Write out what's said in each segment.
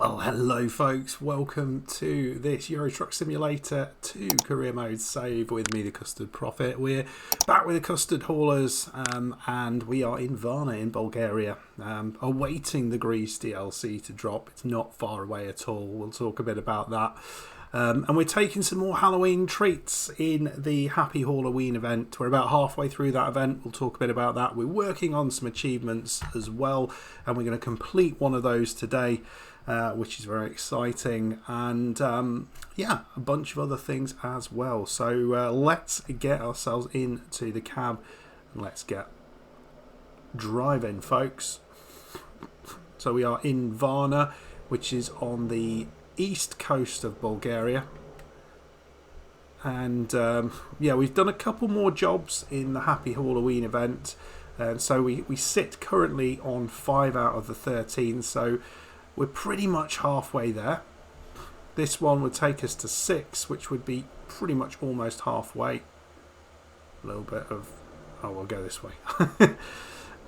Well, hello folks, welcome to this Euro Truck Simulator 2 career mode save with me, the Custard Prophet. We're back with the Custard Haulers and we are in Varna in Bulgaria, awaiting the Greece DLC to drop. It's not far away at all, we'll talk a bit about that. And we're taking some more Halloween treats in the Happy Halloween event. We're about halfway through that event. We'll talk a bit about that. We're working on some achievements as well, and we're going to complete one of those today, which is very exciting. And yeah, a bunch of other things as well. So let's get ourselves into the cab and let's get driving, folks. So we are in Varna, which is on the east coast of Bulgaria, and yeah, we've done a couple more jobs in the Happy Halloween event, and so we sit currently on 5 out of the 13, so we're pretty much halfway there. This one would take us to 6, which would be pretty much almost halfway. A little bit of, oh, we'll go this way.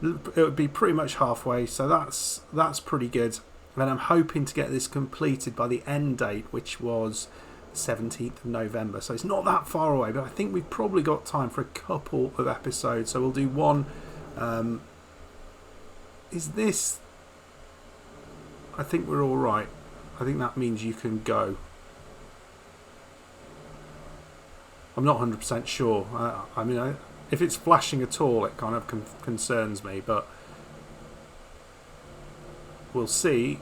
It would be pretty much halfway, so that's pretty good. And I'm hoping to get this completed by the end date, which was 17th of November. So it's not that far away, but I think we've probably got time for a couple of episodes. So we'll do one. Is this... I think we're all right. I think that means you can go. I'm not 100% sure. I mean, if it's flashing at all, it kind of concerns me, but we'll see.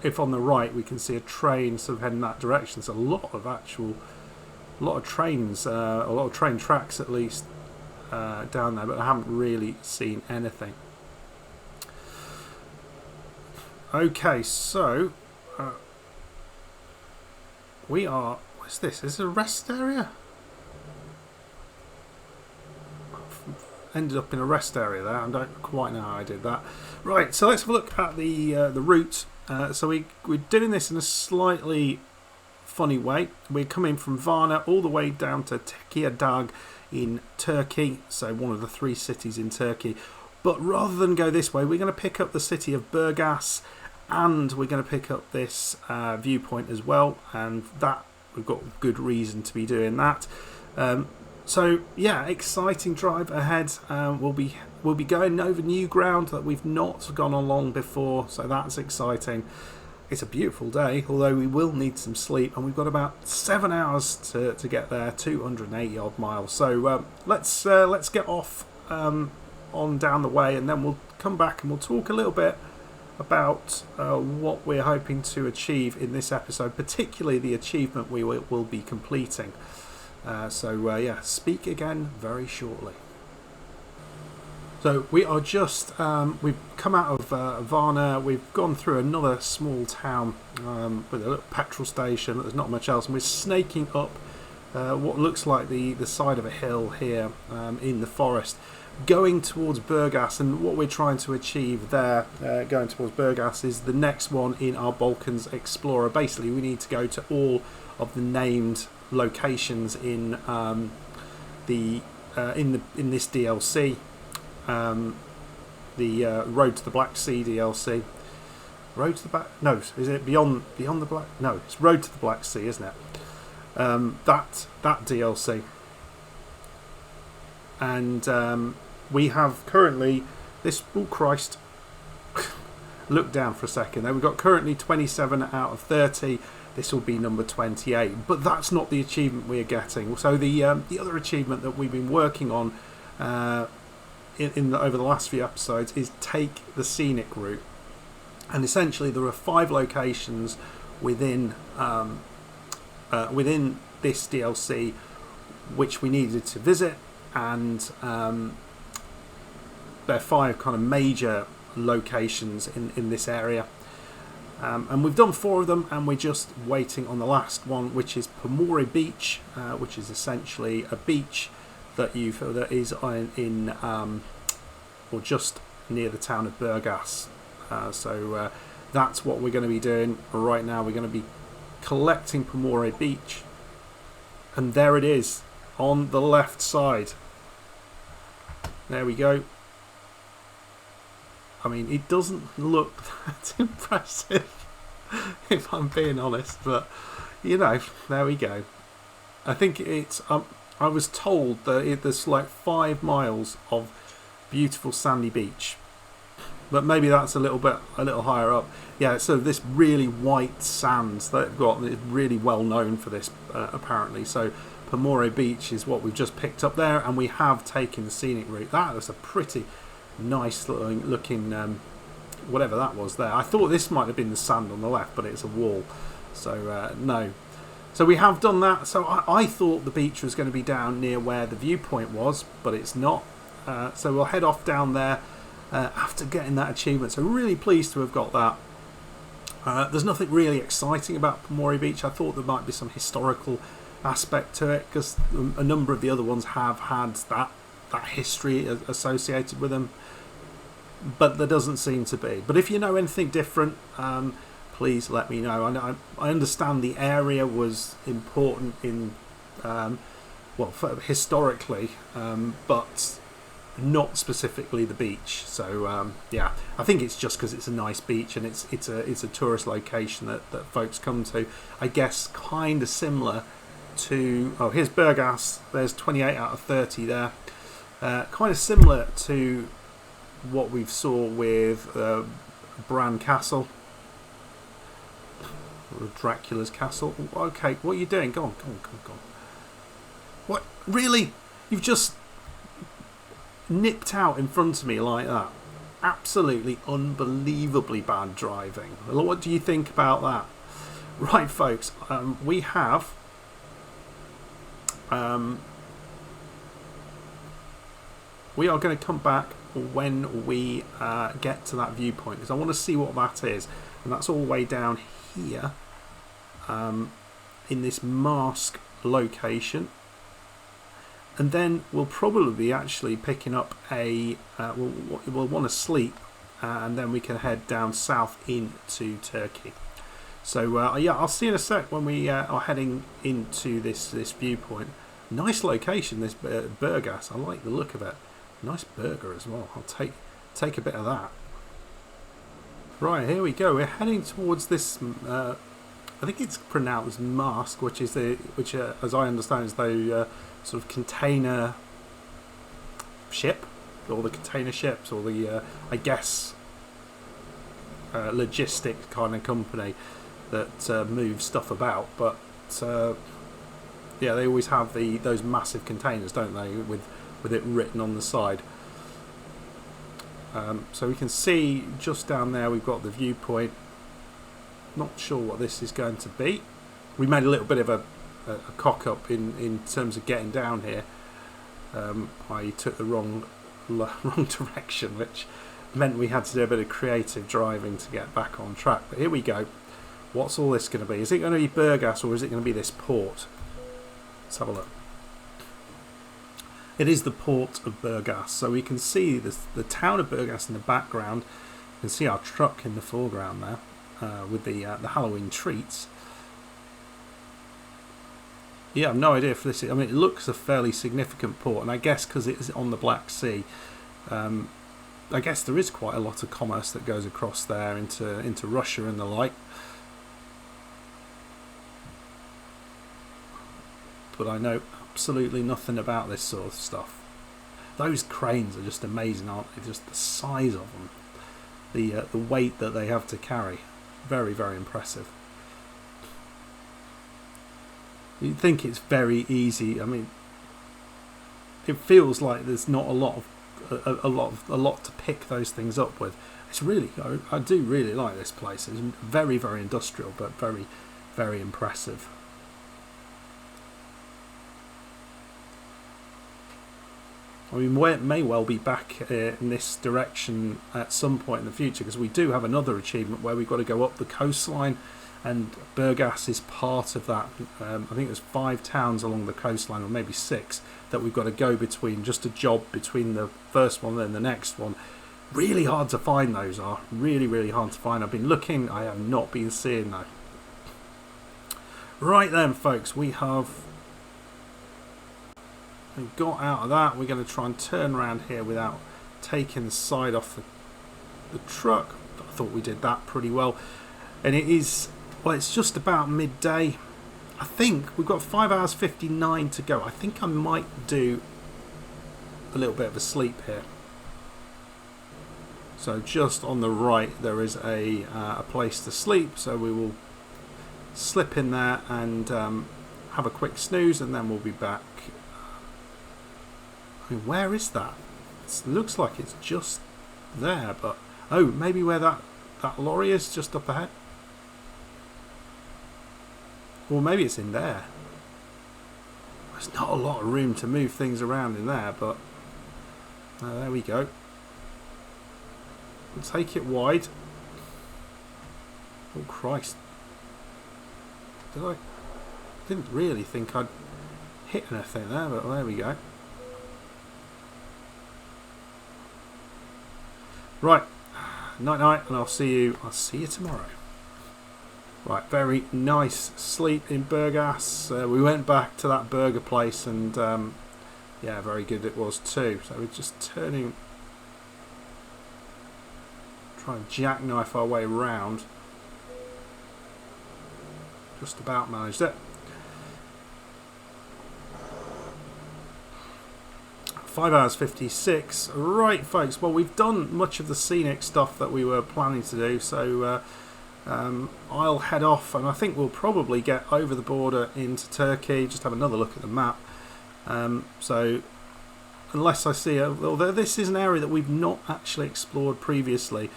If on the right we can see a train sort of heading that direction. There's a lot of trains, a lot of train tracks at least down there, but I haven't really seen anything. Okay, so we are, what's this? Is it a rest area? Ended up in a rest area there. I don't quite know how I did that. Right, so let's have a look at the route. So we're doing this in a slightly funny way. We're coming from Varna all the way down to Tekirdag in Turkey, so one of the 3 cities in Turkey. But rather than go this way, we're going to pick up the city of Burgas, and we're going to pick up this viewpoint as well, and that we've got good reason to be doing that. So yeah, exciting drive ahead. We'll be going over new ground that we've not gone along before, so that's exciting. It's a beautiful day, although we will need some sleep, and we've got about 7 hours to get there, 280 odd miles. So let's get off on down the way, and then we'll come back and we'll talk a little bit about what we're hoping to achieve in this episode, particularly the achievement we will be completing. So yeah, speak again very shortly. So we are just, we've come out of Varna, we've gone through another small town with a little petrol station. There's not much else, and we're snaking up what looks like the side of a hill here in the forest, going towards Burgas. And what we're trying to achieve there, going towards Burgas, is the next one in our Balkans Explorer. Basically, we need to go to all of the named locations in this DLC, the Road to the Black Sea DLC. Road to the Black? No, is it beyond the Black? No, it's Road to the Black Sea, isn't it? That DLC. And we have currently this. Oh Christ! Look down for a second. There we've got currently 27 out of 30. This will be number 28, but that's not the achievement we are getting. So the other achievement that we've been working on over the last few episodes is Take the Scenic Route, and essentially there are 5 locations within this DLC which we needed to visit, and there are 5 kind of major locations in this area. And we've done 4 of them, and we're just waiting on the last one, which is Pomorie Beach, which is essentially a beach that is in or just near the town of Burgas. So that's what we're going to be doing right now. We're going to be collecting Pomorie Beach, and there it is on the left side. There we go. I mean, it doesn't look that impressive. if I'm being honest. But you know, there we go. I think it's. I was told that there's like 5 miles of beautiful sandy beach, but maybe that's a little higher up. Yeah, so this really white sands that they've got is really well known for this, apparently. So Pomorie Beach is what we've just picked up there, and we have taken the scenic route. That was a pretty nice looking whatever that was there. I thought this might have been the sand on the left, but it's a wall. So no. So we have done that. So I thought the beach was going to be down near where the viewpoint was, but it's not. So we'll head off down there after getting that achievement. So really pleased to have got that. There's nothing really exciting about Pomorie Beach. I thought there might be some historical aspect to it, because a number of the other ones have had that history associated with them, but there doesn't seem to be. But if you know anything different, please let me know. I understand the area was important in historically, but not specifically the beach. So yeah, I think it's just because it's a nice beach and it's a tourist location that folks come to. I guess kind of similar to, oh, here's Burgas. There's 28 out of 30 there. Kind of similar to what we've saw with Bran Castle, or Dracula's Castle. Okay, what are you doing? Go on. What? Really? You've just nipped out in front of me like that? Absolutely unbelievably bad driving. What do you think about that? Right, folks, we have we are going to come back when we get to that viewpoint, because I want to see what that is, and that's all the way down here in this mask location. And then we'll probably be actually picking up a we'll want to sleep, and then we can head down south into Turkey. So yeah, I'll see you in a sec when we are heading into this viewpoint. Nice location, this Burgas. I like the look of it. Nice burger as well. I'll take a bit of that. Right, here we go. We're heading towards this. I think it's pronounced Mask, which is as I understand, is the sort of container ship, or the container ships, or the I guess logistics kind of company that moves stuff about. But yeah, they always have those massive containers, don't they, with it written on the side. So we can see just down there we've got the viewpoint. Not sure what this is going to be. We made a little bit of a cock up in terms of getting down here. I took the wrong direction, which meant we had to do a bit of creative driving to get back on track. But here we go. What's all this going to be? Is it going to be Burgas, or is it going to be this port? Let's have a look. It is the port of Burgas, so we can see the town of Burgas in the background. You can see our truck in the foreground there with the Halloween treats. Yeah, I've no idea if this is. I mean, it looks a fairly significant port, and I guess because it is on the Black Sea, I guess there is quite a lot of commerce that goes across there into Russia and the like. But I know absolutely nothing about this sort of stuff. Those cranes are just amazing, aren't they? Just the size of them, the weight that they have to carry, very, very impressive. You'd think it's very easy. I mean, it feels like there's not a lot to pick those things up with. It's really, I do really like this place. It's very, very industrial, but very, very impressive. I mean, we may well be back in this direction at some point in the future, because we do have another achievement where we've got to go up the coastline, and Burgas is part of that. I think there's 5 towns along the coastline, or maybe 6, that we've got to go between, just a job between the first one and the next one. Really hard to find, those are. Really, really hard to find. I've been looking, I have not been seeing though. Right then, folks, we have got out of that. We're going to try and turn around here without taking the side off the truck. I thought we did that pretty well. and it is, well, it's just about midday. I think we've got 5 hours 59 to go. I think I might do a little bit of a sleep here. So just on the right there is a place to sleep, so we will slip in there and have a quick snooze, and then we'll be back. I mean, where is that? It looks like it's just there, but oh, maybe where that lorry is, just up ahead. Or maybe it's in there. There's not a lot of room to move things around in there, but there we go. We'll take it wide. Oh Christ. Didn't really think I'd hit anything there, but there we go. Right. Night night, and I'll see you tomorrow. Right, very nice sleep in Burgas. We went back to that burger place, and yeah, very good it was too. So we're just turning, try and jackknife our way around. Just about managed it. 5 hours 56. Right, folks. Well, we've done much of the scenic stuff that we were planning to do, so I'll head off, and I think we'll probably get over the border into Turkey. Just have another look at the map. So, unless I see, although this is an area that we've not actually explored previously,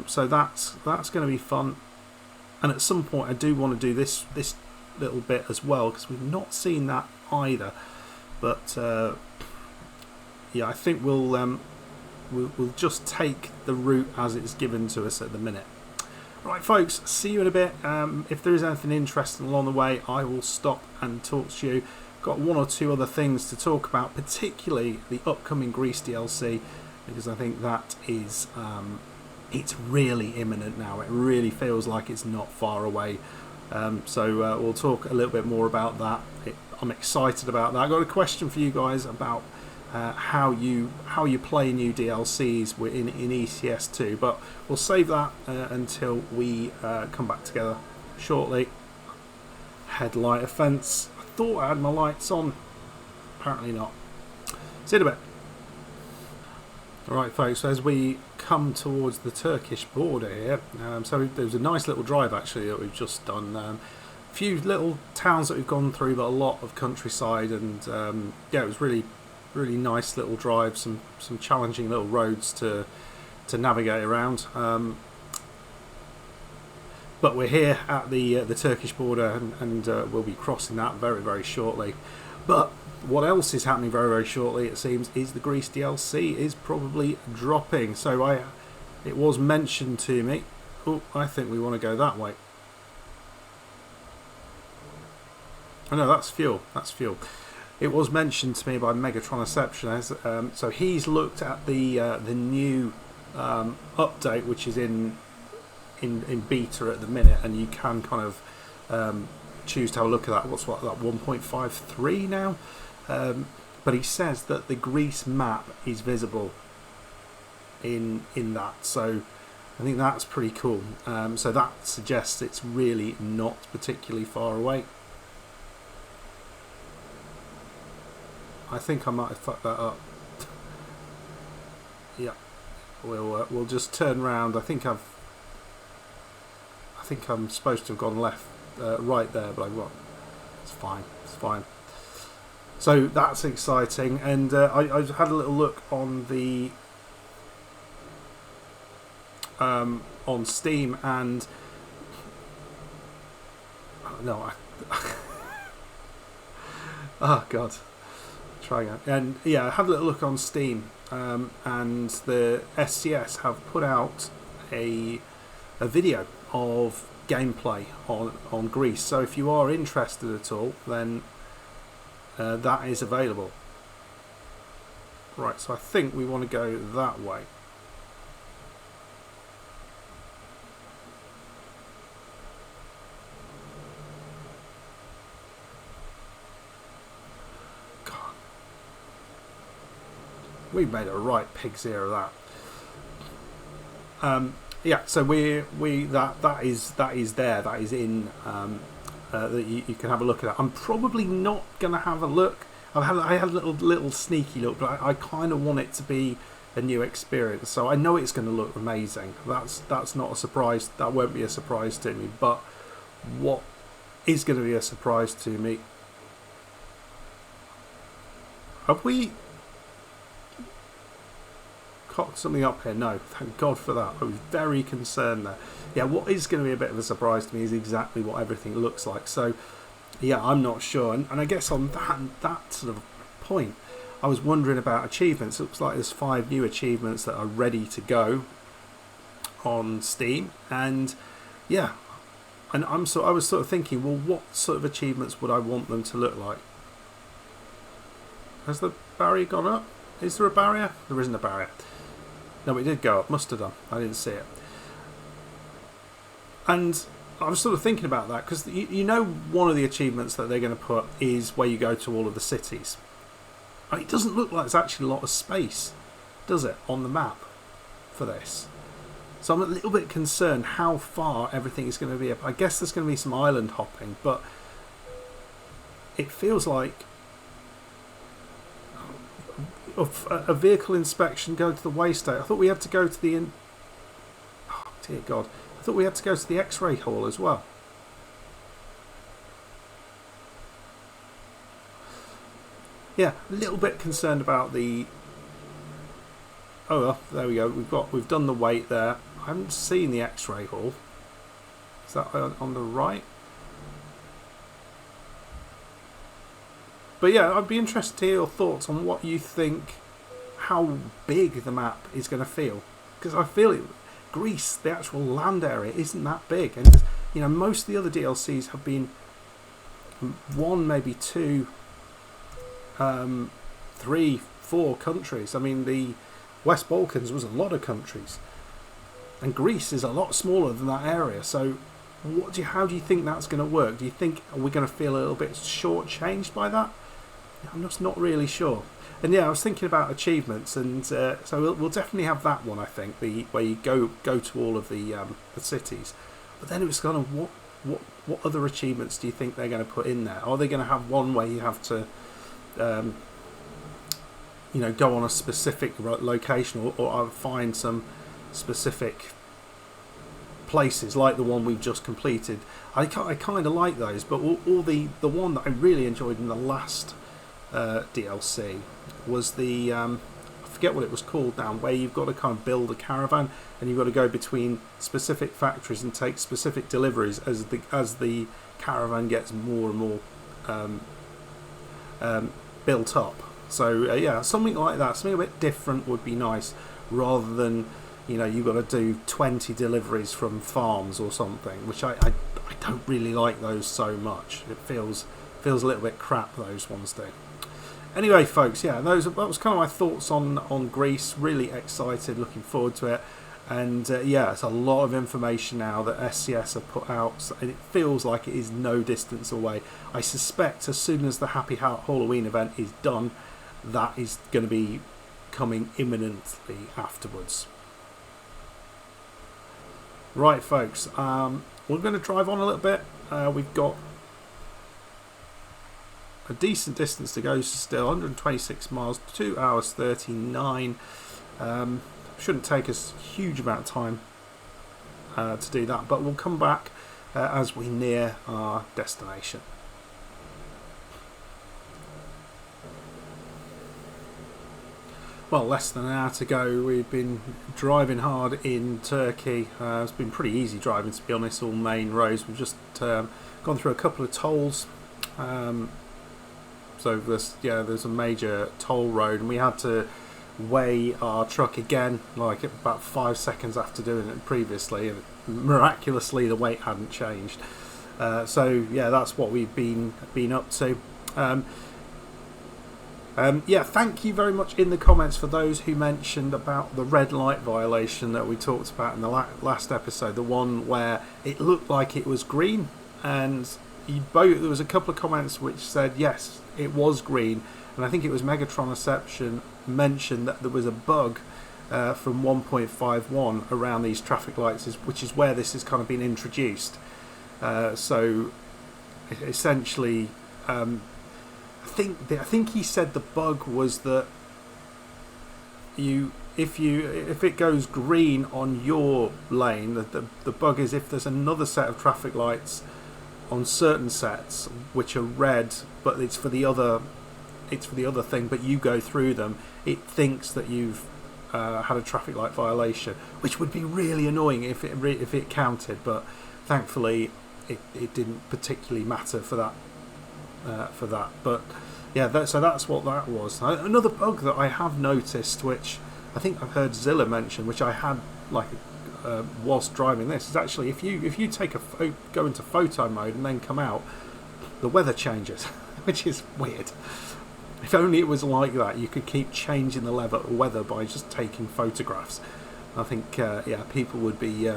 so that's going to be fun. And at some point, I do want to do this little bit as well, because we've not seen that either. But yeah, I think we'll just take the route as it's given to us at the minute. Right, folks, see you in a bit. If there is anything interesting along the way, I will stop and talk to you. Got one or two other things to talk about, particularly the upcoming Greece DLC, because I think that is it's really imminent now. It really feels like it's not far away. So we'll talk a little bit more about that. I'm excited about that. I've got a question for you guys about how you play new DLCs in ETS2, but we'll save that until we come back together shortly. Headlight offence. I thought I had my lights on. Apparently not. See you in a bit. Alright, folks, as we come towards the Turkish border here, so there was a nice little drive actually that we've just done. A few little towns that we've gone through, but a lot of countryside, and yeah, it was really nice little drive. Some challenging little roads to navigate around. But we're here at the Turkish border, and we'll be crossing that very shortly. But what else is happening very shortly, it seems, is the Greece DLC is probably dropping. So it was mentioned to me. Oh, I think we want to go that way. Oh no, that's fuel. That's fuel. It was mentioned to me by Megatron, so he's looked at the new update, which is in beta at the minute, and you can kind of choose to have a look at that. What's that 1.53 now? But he says that the Greece map is visible in that, so I think that's pretty cool. So that suggests it's really not particularly far away. I think I might have fucked that up. Yeah, we'll just turn round. I think I'm supposed to have gone left, right there, but I've got. It's fine. It's fine. So that's exciting, and I had a little look on the on Steam, and oh god. And yeah, I had a little look on Steam, and the SCS have put out a video of gameplay on Greece. So if you are interested at all, then that is available. Right, so I think we want to go that way. We've made a right pig's ear of that. yeah, so that is there. That is in that you can have a look at that. I'm probably not going to have a look. I had a little sneaky look, but I kind of want it to be a new experience. So I know it's going to look amazing. That's not a surprise. That won't be a surprise to me. But what is going to be a surprise to me? Have we cocked something up here? No, thank God for that. I was very concerned there. Yeah, what is going to be a bit of a surprise to me is exactly what everything looks like. So yeah, I'm not sure. And I guess on that sort of point, I was wondering about achievements. It looks like there's 5 new achievements that are ready to go on Steam. And yeah, and I was sort of thinking, well, what sort of achievements would I want them to look like? Has the barrier gone up? Is there a barrier? There isn't a barrier. No, it did go up. Must have done. I didn't see it. And I was sort of thinking about that because you know one of the achievements that they're going to put is where you go to all of the cities. It doesn't look like there's actually a lot of space, does it, on the map for this? So I'm a little bit concerned how far everything is going to be up. I guess there's going to be some island hopping, but it feels like a vehicle inspection, go to the way state. I thought we had to go to the oh dear God, I thought we had to go to the X-ray hall as well. Yeah, a little bit concerned about the. Oh well, there we go. We've done the weight there. I haven't seen the X-ray hall. Is that on the right? But yeah, I'd be interested to hear your thoughts on what you think, how big the map is going to feel. Because I feel it, Greece, the actual land area, isn't that big. And you know, most of the other DLCs have been 1, maybe 2, 3, 4 countries. I mean, the West Balkans was a lot of countries. And Greece is a lot smaller than that area. So how do you think that's going to work? Do you think we're going to feel a little bit shortchanged by that? I'm just not really sure. And yeah, I was thinking about achievements, and so we'll definitely have that one. I think where you go to all of the cities. But then it was kind of what other achievements do you think they're going to put in there? Are they going to have one where you have to go on a specific location, or find some specific places like the one we've just completed? I kind of like those, but all the one that I really enjoyed in the last DLC was the I forget what it was called now, where you've got to kind of build a caravan and you've got to go between specific factories and take specific deliveries as the caravan gets more and more built up. So yeah, something like that, something a bit different would be nice, rather than you've got to do 20 deliveries from farms or something, which I don't really like those so much. It feels a little bit crap, those ones do. Anyway, folks, yeah, that was kind of my thoughts on Greece. Really excited, looking forward to it. And yeah, it's a lot of information now that SCS have put out, and it feels like it is no distance away. I suspect as soon as the Happy Halloween event is done, that is going to be coming imminently afterwards. Right, folks, we're going to drive on a little bit. We've got a decent distance to go still, 126 miles, 2 hours 39. Shouldn't take us a huge amount of time to do that, but we'll come back as we near our destination. Well, less than an hour to go. We've been driving hard in Turkey. It's been pretty easy driving, to be honest, all main roads. We've just gone through a couple of tolls. So there's a major toll road, and we had to weigh our truck again, like about 5 seconds after doing it previously, and miraculously the weight hadn't changed. So yeah, that's what we've been up to. Yeah, thank you very much in the comments for those who mentioned about the red light violation that we talked about in the last episode, the one where it looked like it was green, and there was a couple of comments which said yes, it was green, and I think it was Megatron Reception mentioned that there was a bug from 1.51 around these traffic lights, which is where this has kind of been introduced. So essentially, I think he said the bug was that if it goes green on your lane, the bug is if there's another set of traffic lights on certain sets which are red, but it's for the other thing, but you go through them, it thinks that you've had a traffic light violation, which would be really annoying if it counted. But thankfully, it didn't particularly matter for that. But yeah, so that's what that was. Another bug that I have noticed, which I think I've heard Zilla mention, which I had whilst driving this, is actually if you go into photo mode and then come out, the weather changes, which is weird. If only it was like that, you could keep changing the weather by just taking photographs. I think people would be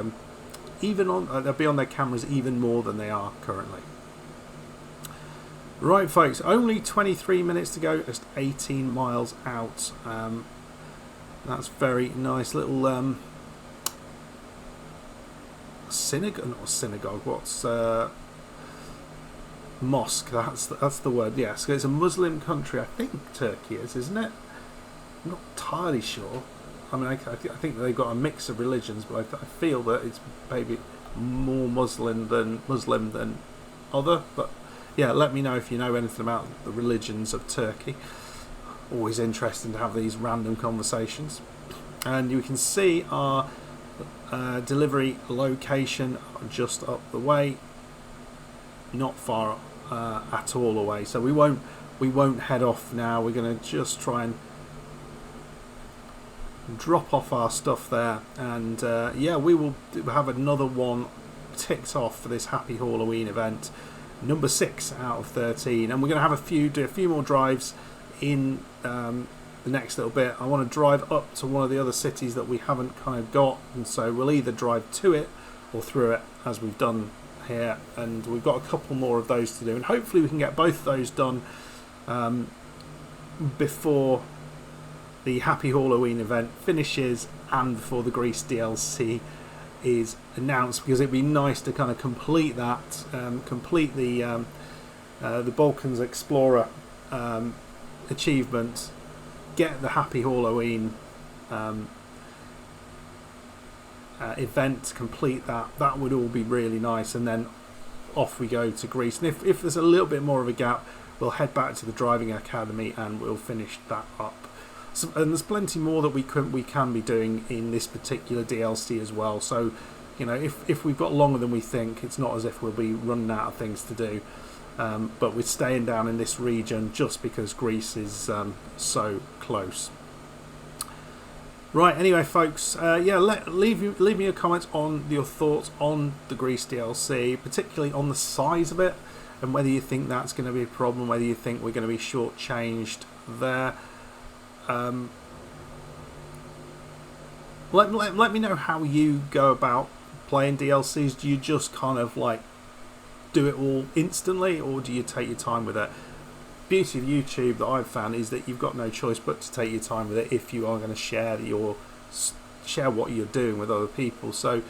they'll be on their cameras even more than they are currently. Right, folks, only 23 minutes to go, just 18 miles out. That's very nice little synagogue. What's mosque? That's the word. Yes, it's a Muslim country. I think Turkey is, isn't it? I'm not entirely sure. I mean, I think they've got a mix of religions, but I feel that it's maybe more Muslim than other. But yeah, let me know if you know anything about the religions of Turkey. Always interesting to have these random conversations. And you can see our delivery location just up the way, not far at all away. So we won't head off now. We're going to just try and drop off our stuff there, and we will have another one ticked off for this Happy Halloween event, number 6 out of 13. And we're going to have do a few more drives in the next little bit. I want to drive up to one of the other cities that we haven't kind of got, and so we'll either drive to it or through it, as we've done here, and we've got a couple more of those to do, and hopefully we can get both of those done before the Happy Halloween event finishes and before the Greece DLC is announced, because it'd be nice to kind of complete that, complete the Balkans Explorer achievement, get the Happy Halloween event, complete that would all be really nice, and then off we go to Greece. And if there's a little bit more of a gap, we'll head back to the driving academy and we'll finish that up. So, and there's plenty more that we can be doing in this particular DLC as well. So, you know, if we've got longer than we think, it's not as if we'll be running out of things to do. But we're staying down in this region just because Greece is so close. Right, anyway, folks, leave me your comments on your thoughts on the Greece DLC, particularly on the size of it, and whether you think that's going to be a problem, whether you think we're going to be shortchanged there. Let me know how you go about playing DLCs. Do you just kind of like do it all instantly, or do you take your time with it? Beauty of YouTube that I've found is that you've got no choice but to take your time with it if you are going to share what you're doing with other people. So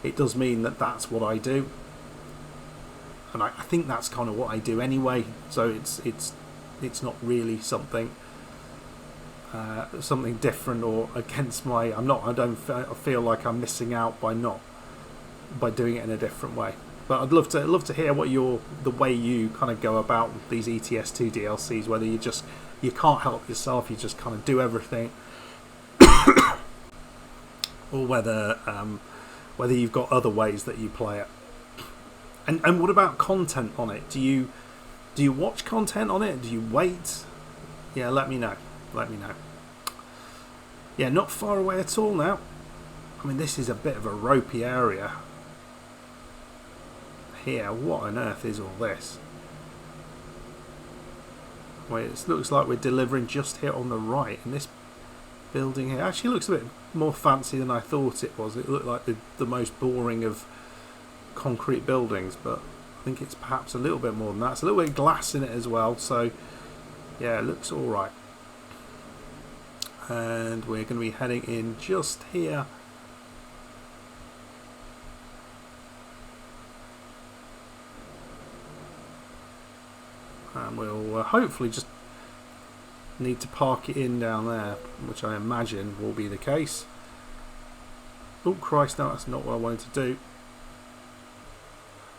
it does mean that that's what I do, and I think that's kind of what I do anyway. So it's not really something different or against my. I don't feel like I'm missing out by doing it in a different way. But I'd love to hear what the way you kind of go about these ETS2 DLCs. Whether you can't help yourself, you just kind of do everything, or whether you've got other ways that you play it. And what about content on it? Do you watch content on it? Do you wait? Yeah, let me know. Yeah, not far away at all now. I mean, this is a bit of a ropey area here. What on earth is all this? Wait, it looks like we're delivering just here on the right, and this building here actually looks a bit more fancy than I thought it was. It looked like the most boring of concrete buildings, but I think it's perhaps a little bit more than that. It's a little bit of glass in it as well, so yeah, it looks alright. and we're going to be heading in just here. And we'll hopefully just need to park it in down there, which I imagine will be the case. Oh Christ, no, that's not what I wanted to do.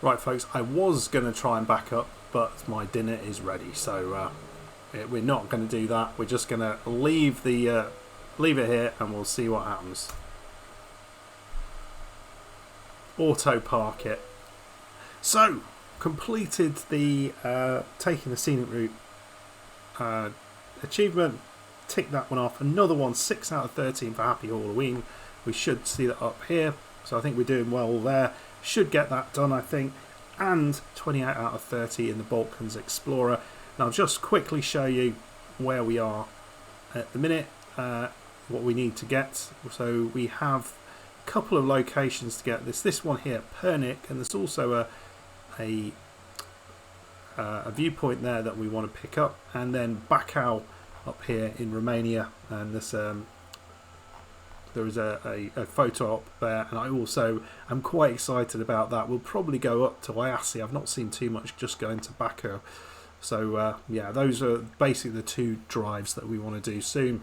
Right folks, I was going to try and back up, but my dinner is ready, so we're not going to do that. We're just going to leave it here and we'll see what happens. Auto park it. So, completed the Taking the Scenic Route achievement. Tick that one off. Another one, 6 out of 13 for Happy Halloween. We should see that up here, so I think we're doing well there. Should get that done, I think. And 28 out of 30 in the Balkans Explorer. Now I'll just quickly show you where we are at the minute, what we need to get. So we have a couple of locations to get this one here, Pernik, and there's also a viewpoint there that we want to pick up, and then Bacău up here in Romania, and this there is a photo up there, and I also am quite excited about that. We'll probably go up to Iasi. I've not seen too much just going to Bacău. So yeah, those are basically the two drives that we want to do soon.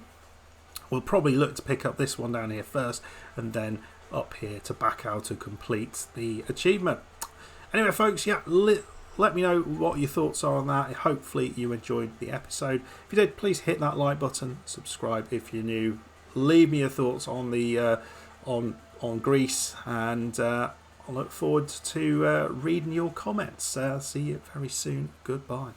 We'll probably look to pick up this one down here first, and then up here to Bacău to complete the achievement. Anyway folks, yeah, let me know what your thoughts are on that. Hopefully you enjoyed the episode. If you did, please hit that like button, subscribe if you're new. Leave me your thoughts on the on Greece, and I look forward to reading your comments. See you very soon. Goodbye.